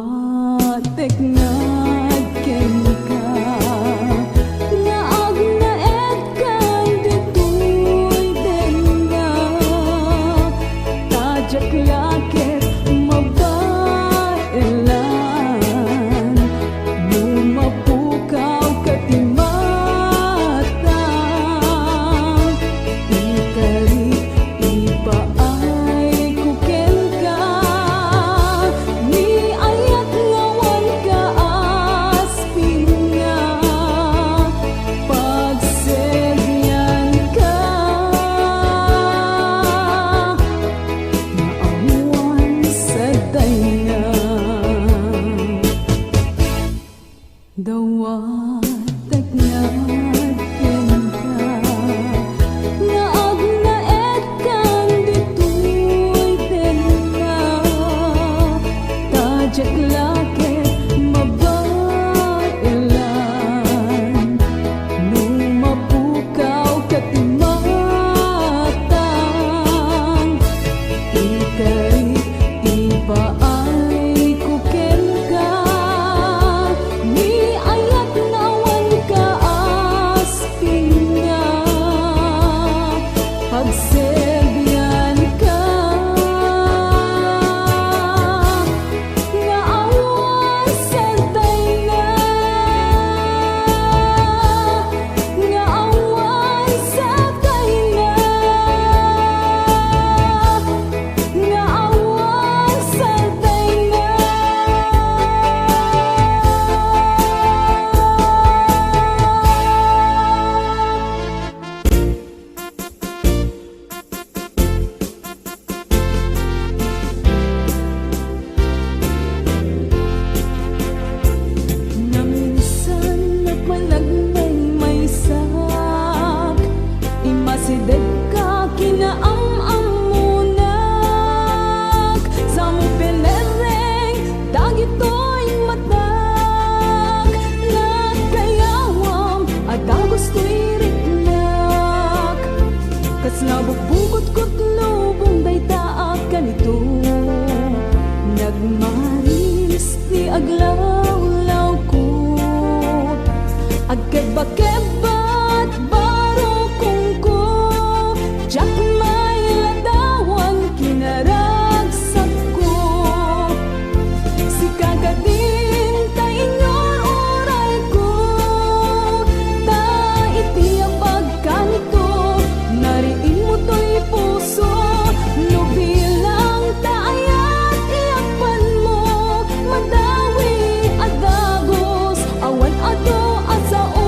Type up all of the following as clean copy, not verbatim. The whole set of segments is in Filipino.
Dawatek nagken ka nga agnaet kan ditoy denga tajak lakit mabailan lumapukaw katimatang ikari ipaay kuken ka ni ayat ngawan ka aspin nga pagseryan ka maamuan sa daynga dawatek nagken ka nga agnaet kan ditoy denga tajak lakit mabailan lumapukaw katimatang ikari ipaay kuken ka ni ayat nawan ka aspin nga pagserbian ka nga awan sa daynga nga awan sa daynga nga awan sa daynga na minsan nagmalagmay may sak imasideg ka kinaam-amunak sa mo pelereng dagitoy matak nagkayawam at gusto'y riknak kas nabugbugot kot lubong dayta kanito nagmaris ti aglawlaw ko agkeba-kebat baro kong ko jak may ladawan kinaragsak ko si kagadin ta inyor oray ko ta iti ang pagkanto nariin mo to'y puso no bilang taayat iakpan mo madawi at dagos awan ato at sao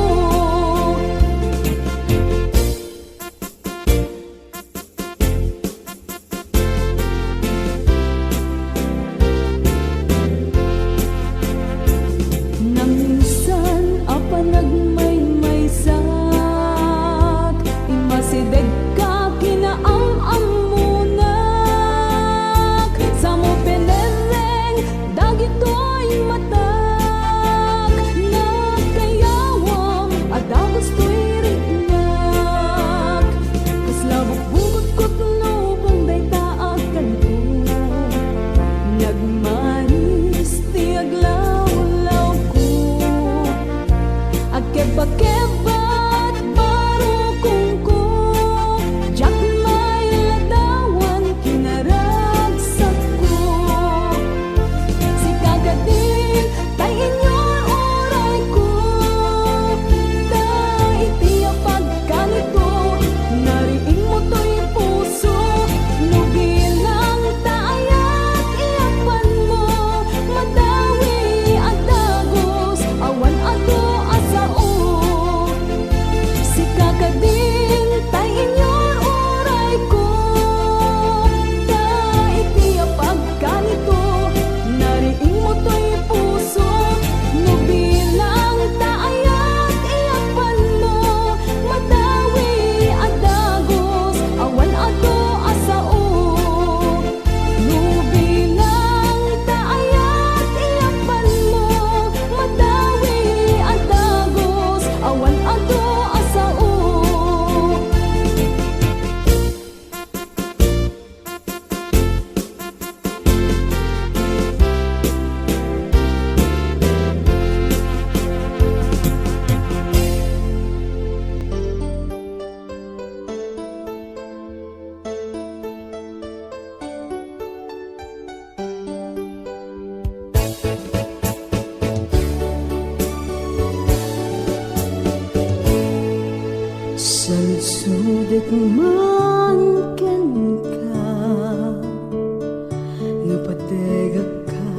na minsan apa nagmay sak imasideg ka kinaam-amunak sa mo pelereng dagitoy matak nagkayawam at gusto'y riknak kas labog-bugot kot lubong dayta kanto nagmanis ti aglawlaw ko agkeba-kebat baro kong ko jak may ladawan kinaragsak ko si kagadin kadagman ken ka napadega ka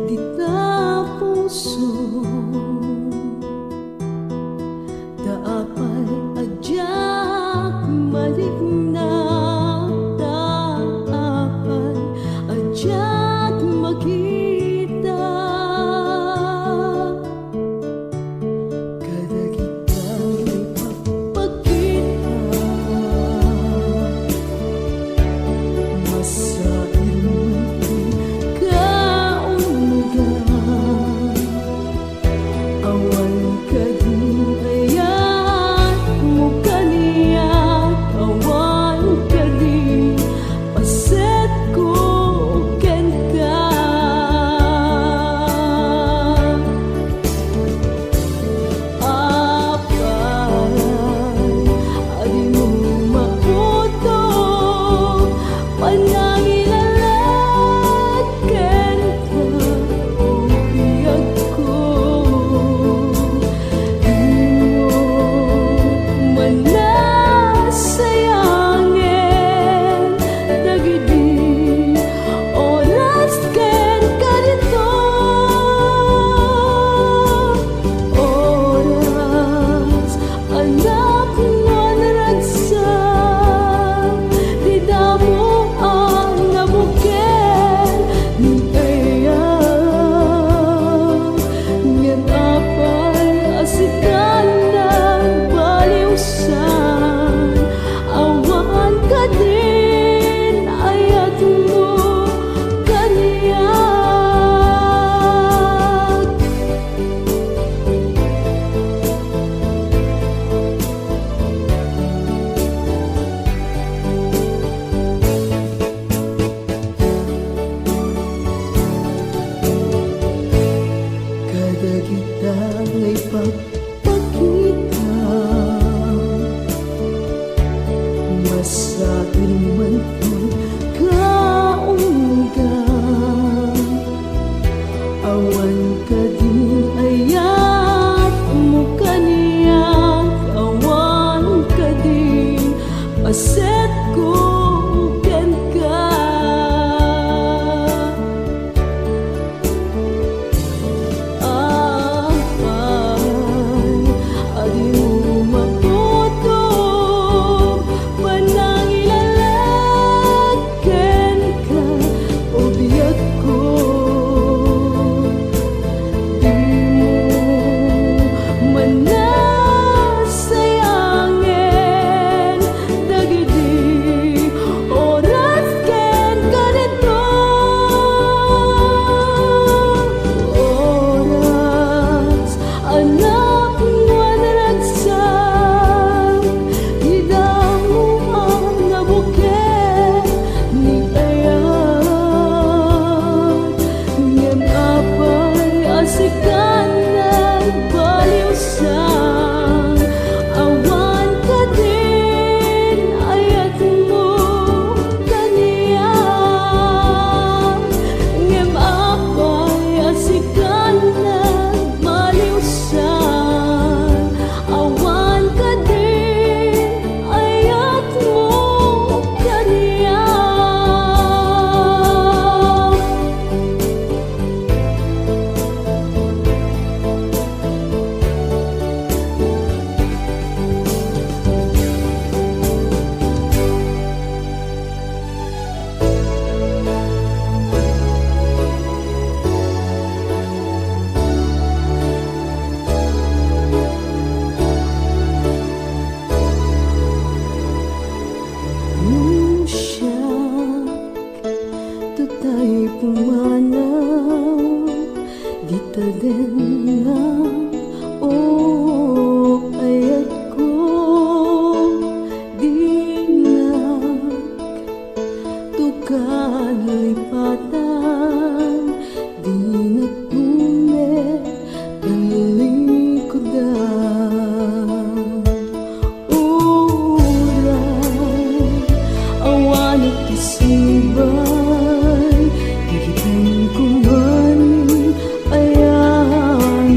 di ta puso daapay adyak maligna daapay adyak makita kadagitang ipagpakita masain kaungan awan kadin ayat mo kaniya awan kadin paset ko ken ka apay adi mo makuto panangilalat ken ka ubiyag ko di mo manasayangin dagiti oras ken kadito oras anak mo naragsak di damo ang nabuken ni ayang ngem apay asikan ng baliwsan awan ka din ayat mo kaniyag kadagitang ipagpakita masain man kaunggan awan kadin ayat mo kaniyak awan kadin paset ko ken ka apay adi mo maputo panangilalat ken ka ubiyag ko di mo manasayangin dagiti oras ken kadito oras anak mo naragsak di damo ang nabuken ni ayat ngem apay asikan ng baliwsan awan ka din ayat mo kaniyang ngem apay asikan ng baliwsan awan ka din ayat mo kaniyang nung siyak tutay pumanaw di ta din na o ayat ko di na tukan lipatan di nagtume kalikudan uray awan at isibay digitan ko man ayan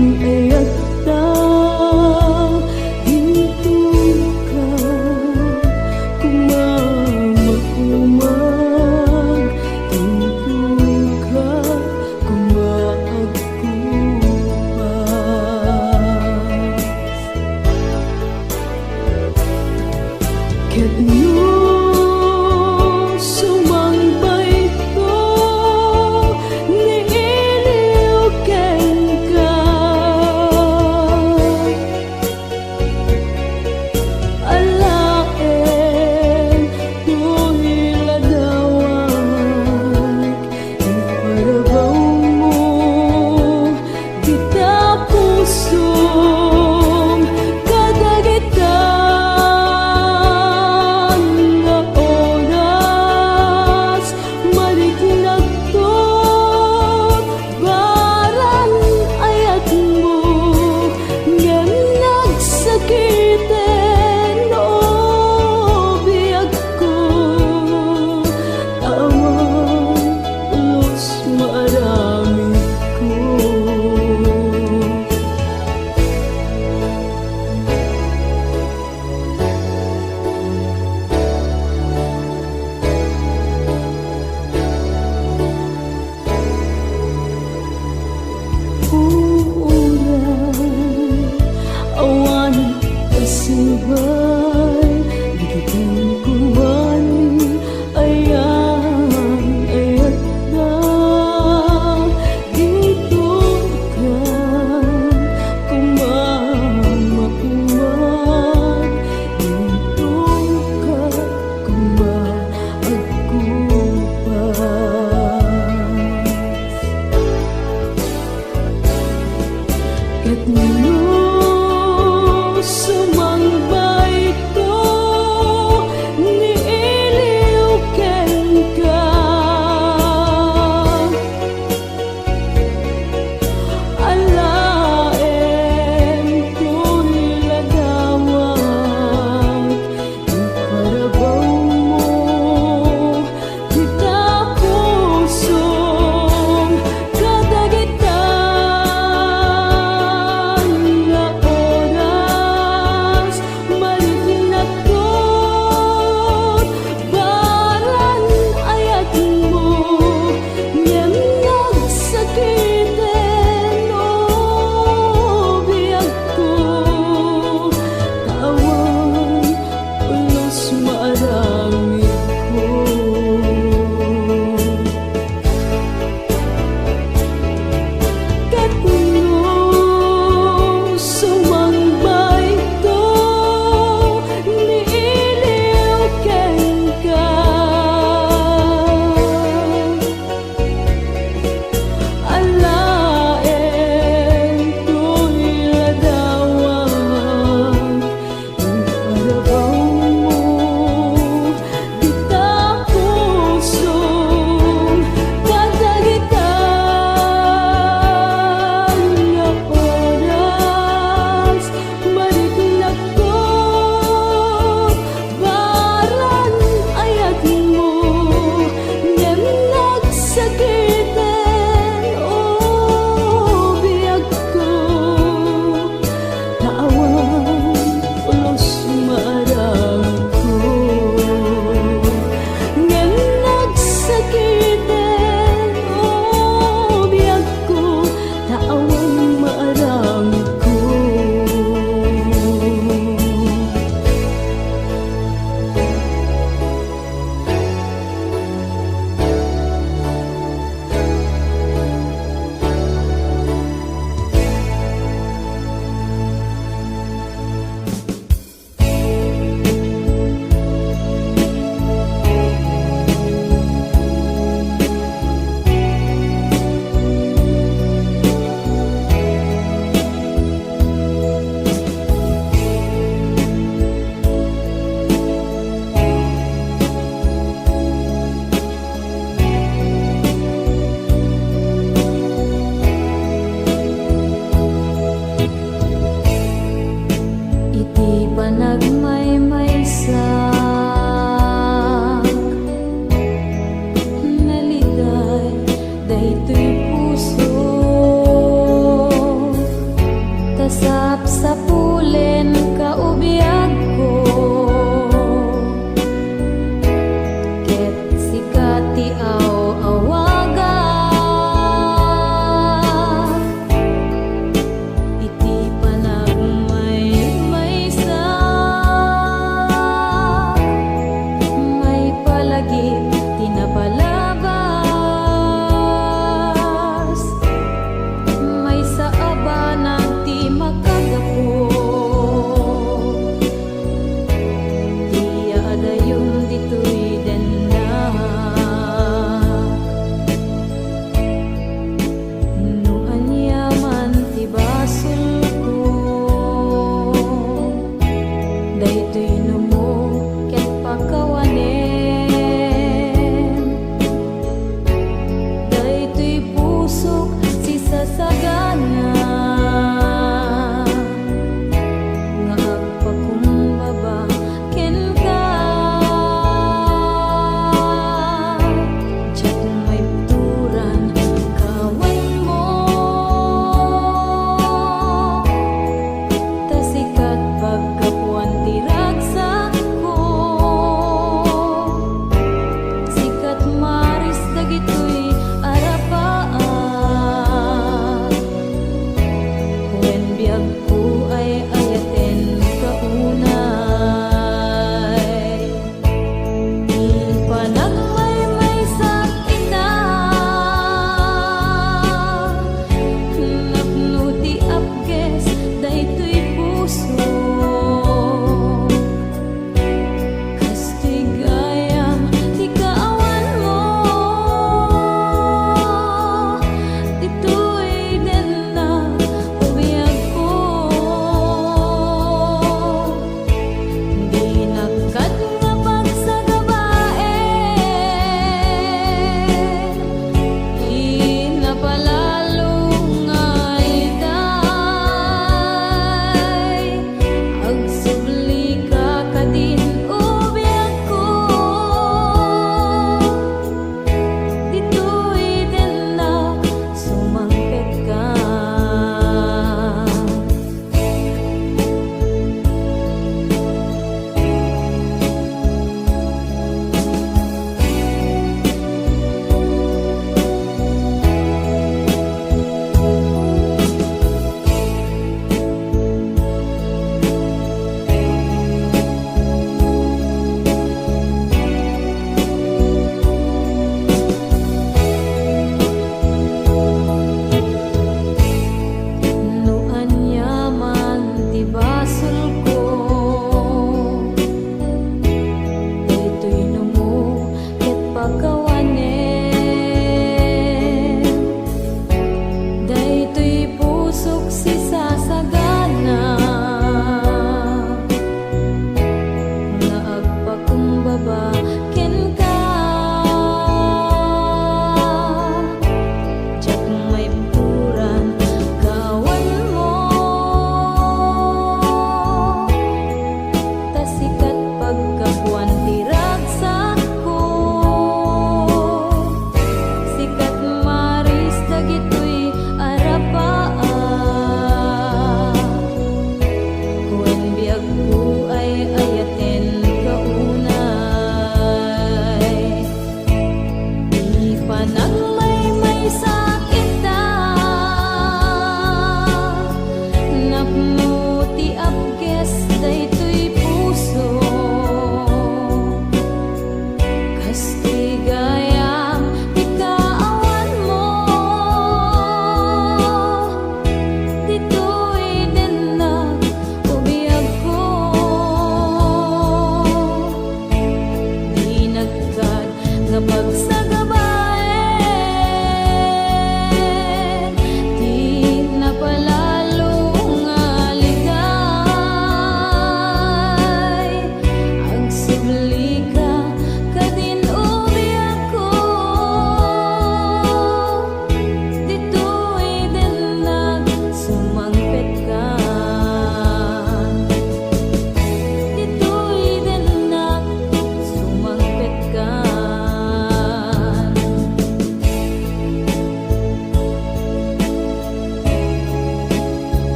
sagana nga agpakumbaba ken ka jat may turan kawan mo tasikat pagkapuan tirag sakko sikat maris dagitoy arapaan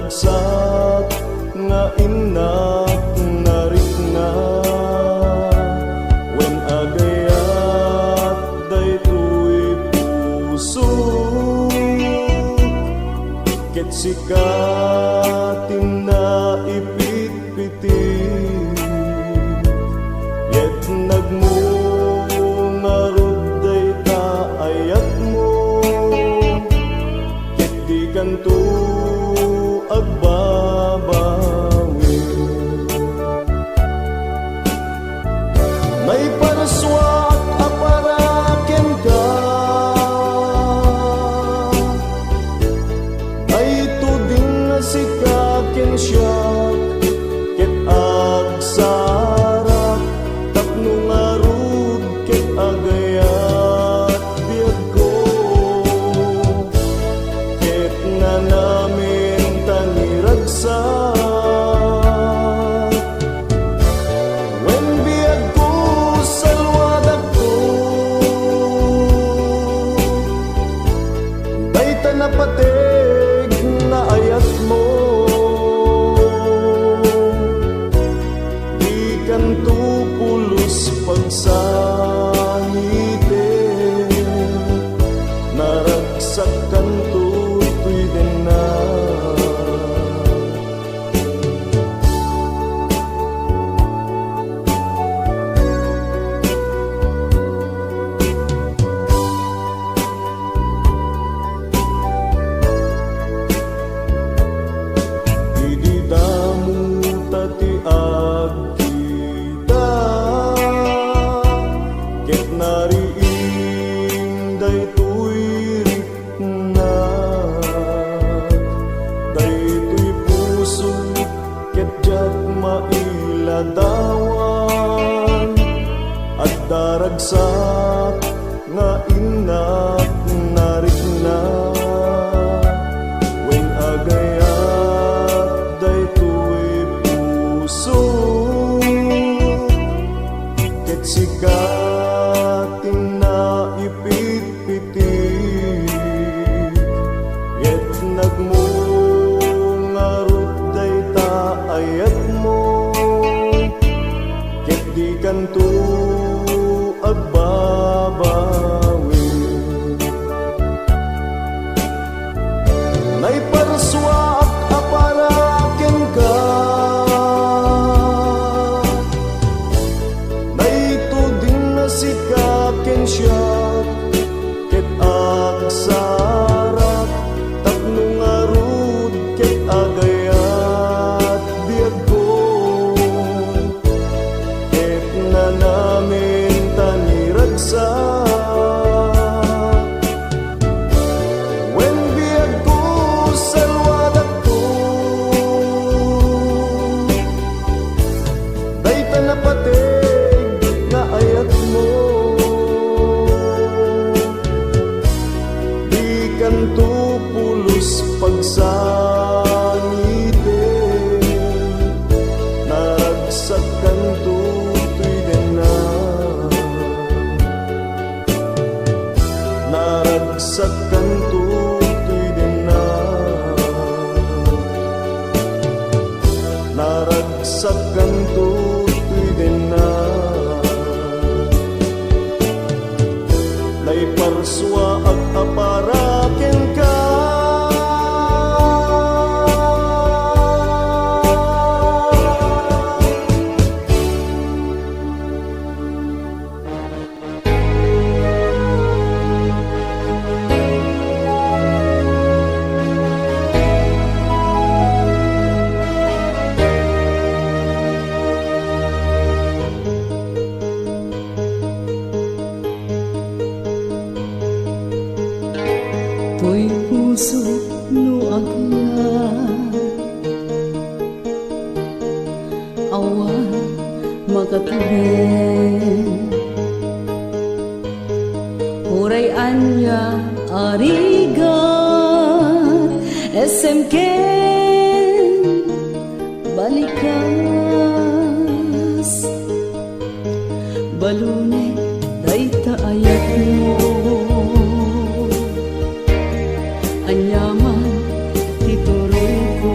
naragsak nga inak narikna when agayat daytoy puso ket sikatin na ipit-piti yet nagmo ngarod dayta ayat mo ket di kanto agbabawi may paraswat aparaken ka ay tuding na sikaken siya ket agsarak tapno ngarud ket agayat biag ko ket nga namin taniragsak when biag ko salwadak ko dayta napatig na ayat mo di kanto pulos pagsangitin naragsak kanto tuy din na ididamo tati agkita ket nariing daytoy rikna daytoy puso ket jat mailadawan at daragsak nga inak narikna when agayat daytoy puso ket sikatin na ipit-piti yet nagmo ngarud dayta ayat mo ket di kanto agbabawi nay paraswa at aparaken ka nay tuding na sikaken siya ket agsarak tapno ngarud ket agayat biag ko ket na namin taniragsak when biag ko salwadak ko dayta napatig nga ayat mo di kanto pulos pagsangitin naragsak kanto tuy din na naragsak kanto tuy din na naragsak kanto tuy din na nay parswa at aparaken ka To'y puso no agyan awan makatuben Huray anya arigat SMK balikas balunay dayta ayat mo anyaman tituruko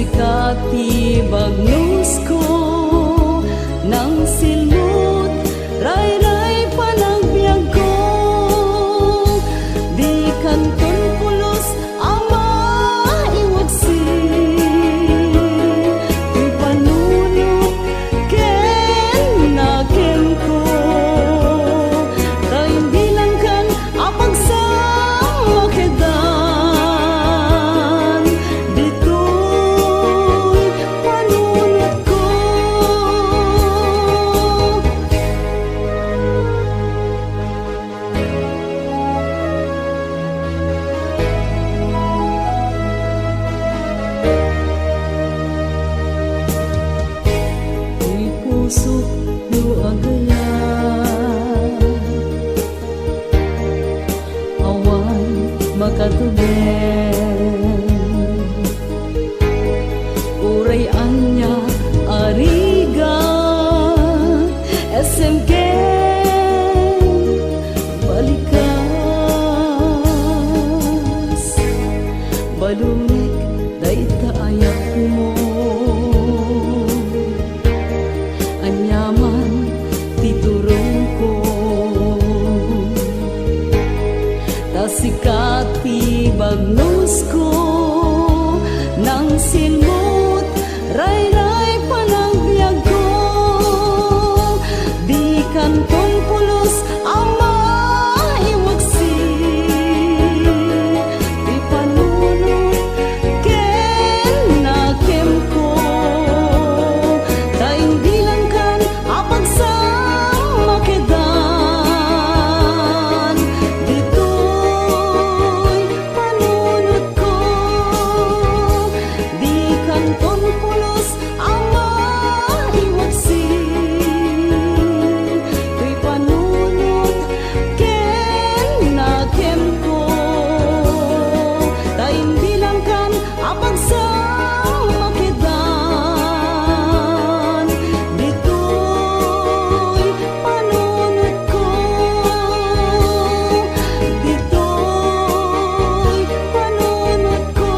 sikati bagnos ko nang silmot ray-ray panagbiag ko di kanton pulos ama iwagsi di panunok ken naken ko kain bilang kan apagsama kedan dito'y panunot ko. Di pusok no agayan awan makatuben uray anya ariga SMK balikas balumik dayta ayak mo anyaman titurong ko tasikati bagnos ko nang silmot ray-ray panagbiag ko di kanton pulos ama iwagsi di panunot ken nakem ko daing bilang kan apagsama kedan dito'y panunot ko di kanton pulos ama iwagsi di panunot ken nakem ko daing bilang kan apagsama kedan dito'y panunot ko dito'y panunot ko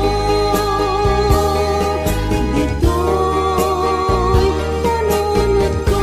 dito'y panunot ko.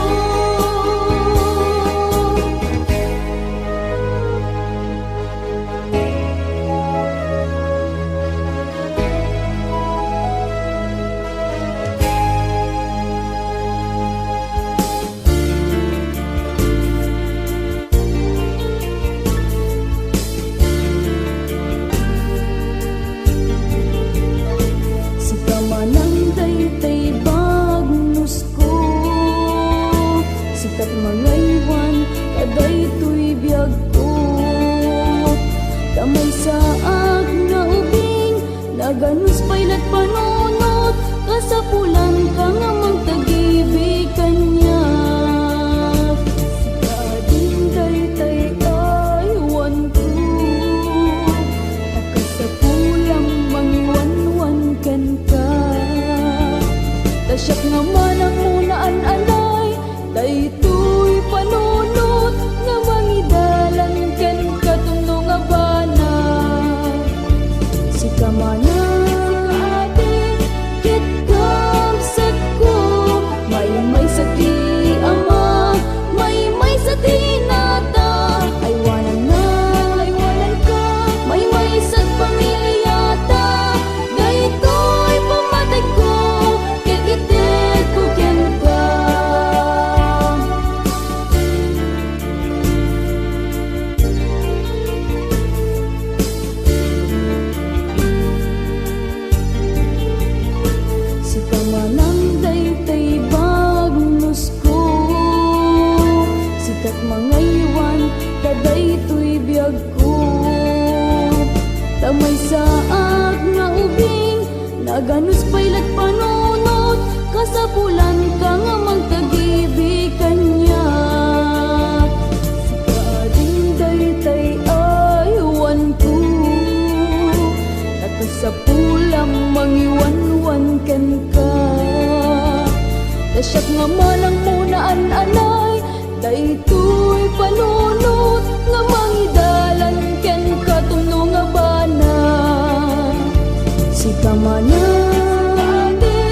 Si kamanang daytay bagnos ko sikat mga iwan kadaytoy biyag ko damay saag na ubing naganus paylat panunot kasapulan ka nga magtagibig kanya sikading daytay aywan ko nakasapulang mangiwan-wan kan ka tasyak nga manang munaan alay daytoy panunot nga mangidalan ken katumno nga bana si kamanang ate kit kamsat ko may sa ti ama may sa ti nata aywanan na aywanan ka may sa pamilyata daytoy pamatay ko kit ited ko ken ka si kamanang daytay bagnos ko sikat mga iwan kadaytoy biyag ko tamay saag nga ubing naganus paylat panunot kasapulan ka nga magtagibig kanya sikading daytay aywan ko nakasapulang mangiwan-wan ken ka tasyak nga manang munaan alay daytoy panunot nga mangidalan ken katumno nga bana si kamanang ate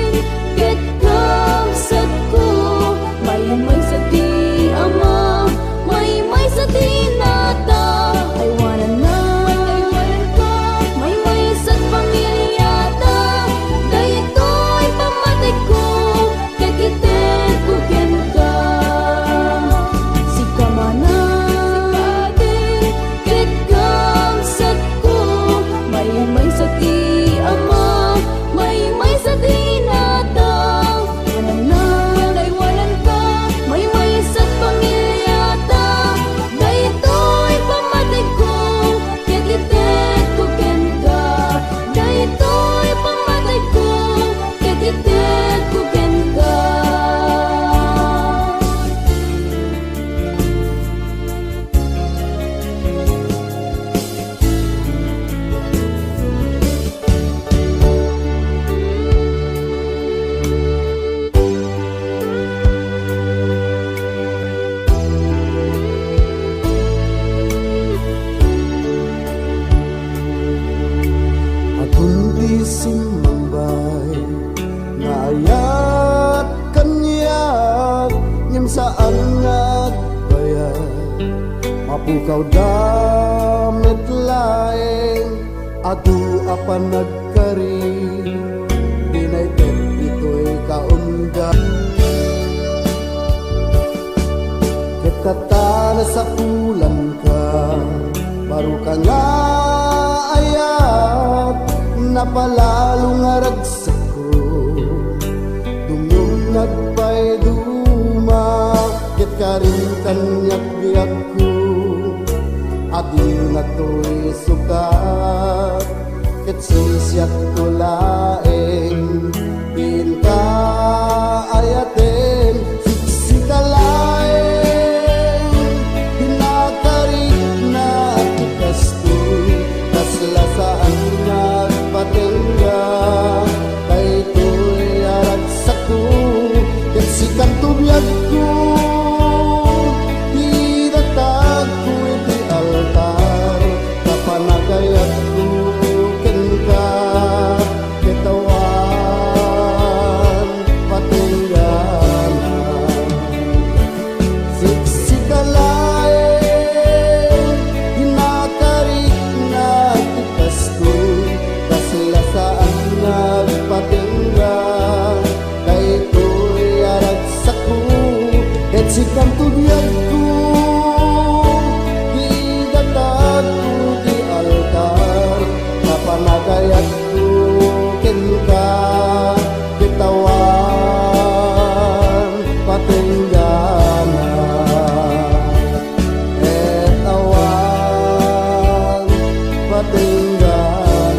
ikaw damit laeng adu apan nagkari United ito'y kaunda Katana sa pulan ka Baro ka nga ayat Napalalo nga ragsak ko Dumong nagpay duma Ket ka rin kanyak biyak ko Adil na to'y sukat Ket sisyak ko laeng Din ka ayaten Siksik ka laeng Pinakarit na tikastoy Kaslasaan nagpatingga Kay to'y aragsak ko Ket sikang tubiyag ko Idatag ko iti altar Kapanagayat ko ken ka Ketawan patingganan Siksikalaeng Hinakarit na tikastoy Kaslasaan nagpatingga Kay to'y aragsak ko Ket sikang tubiyag ko Idatag ko di altar Kapanagayat ko ken ka Kitawan patingganan Etawan patingganan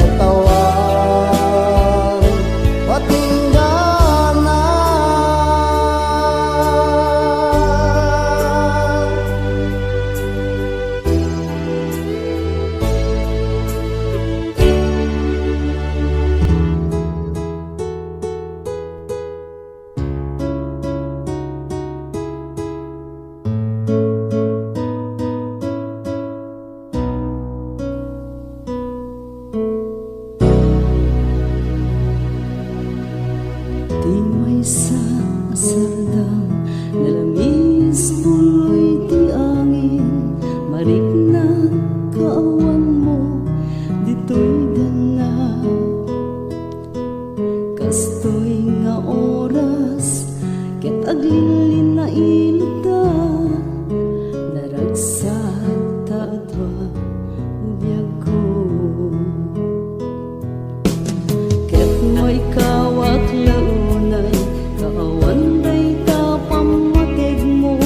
Etawan patingganan Di may sasardang nalamis tuloy di angin Marik na kaawan mo dito'y dana Kastoy nga oras ket aglilin na ilda Naragsak ta adwa ubiyag ko Ket mo'y kawak launay Kaawan day tapamateg mo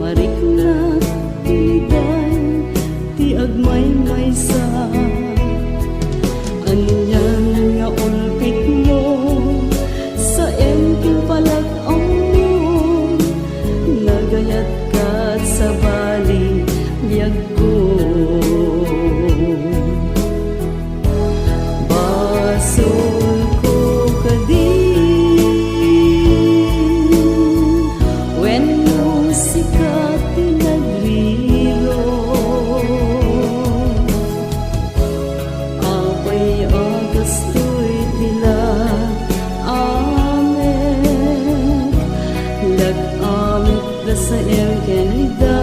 Marik na tiliday Ti agmay maysa Anyan nga ulpit mo Sa emping palagaw mo Nagayat ka sa bali biyag ko Basol ko kadi When musika tinagriro Away agastoy tila amek Lag-amit na sa elkenida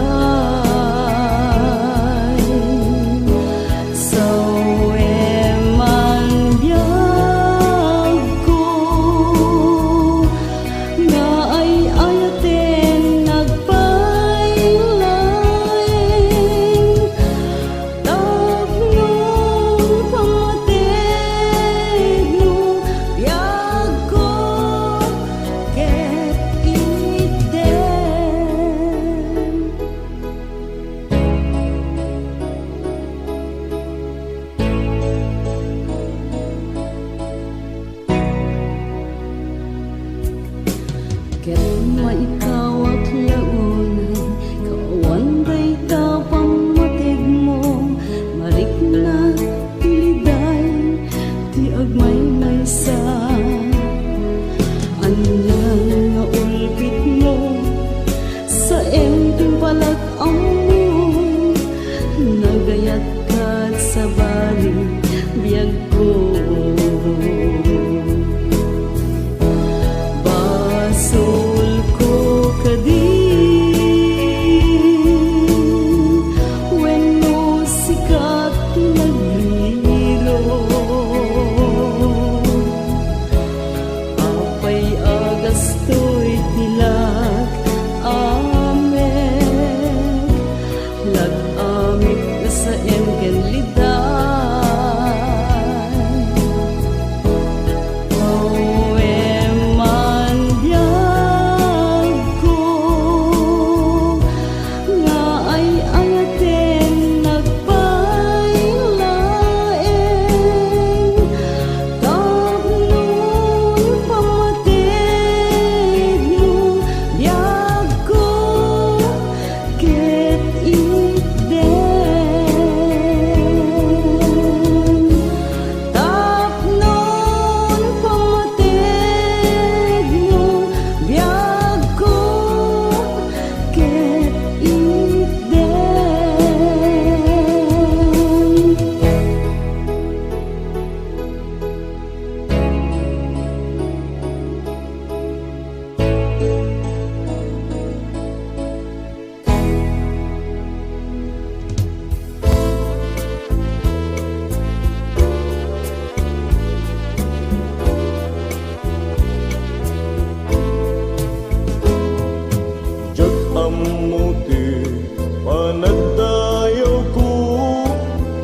panagdayaw ko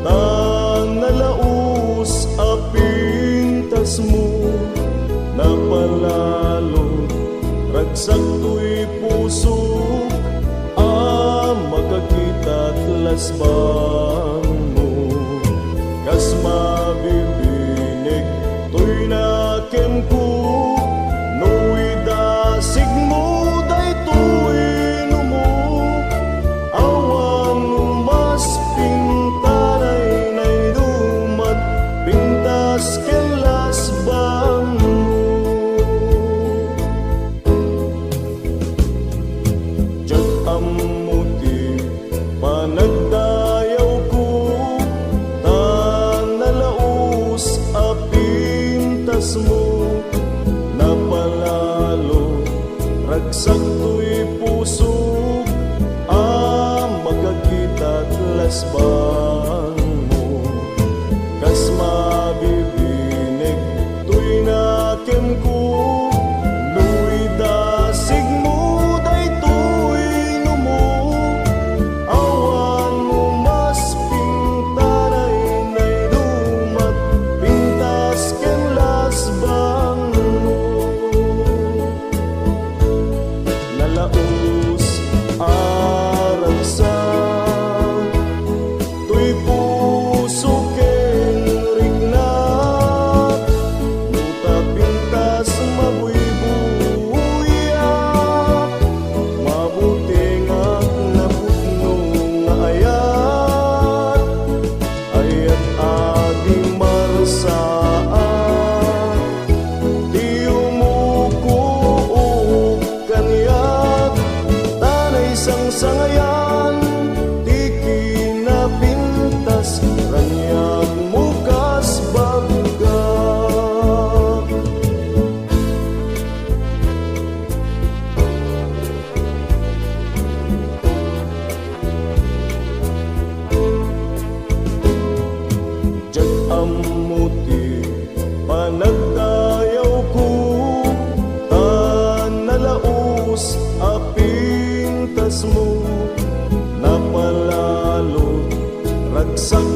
tanalaos apintas mo napalalo ragsak to'y puso makakita't lasbang mo kas mabibinig to'y nakem ko no'y dasig mo day to'y numo awan mas pintaray na'y dumat pintas ken lasbang mo jag amuti panagdayaw ko tanalaos apintas mo napalalo ragsak to'y puso makakita't lasbang mo kas mabibinig to'y nakem ko no'y dasig mo day to'y numo awan mo mas pintaray na'y dumat pintas ken lasbang mo nalaos aragsa to'y puso ken rignat nuta pintas mabuybuyak mabuti nga naputno nga ayat ayat adi marsaan di umuko kanyak tanay sang sangayan di kinapintas ranyag mukas bagga jag amuti panagdayaw ko tanalaos apintas mo napalalo ragsak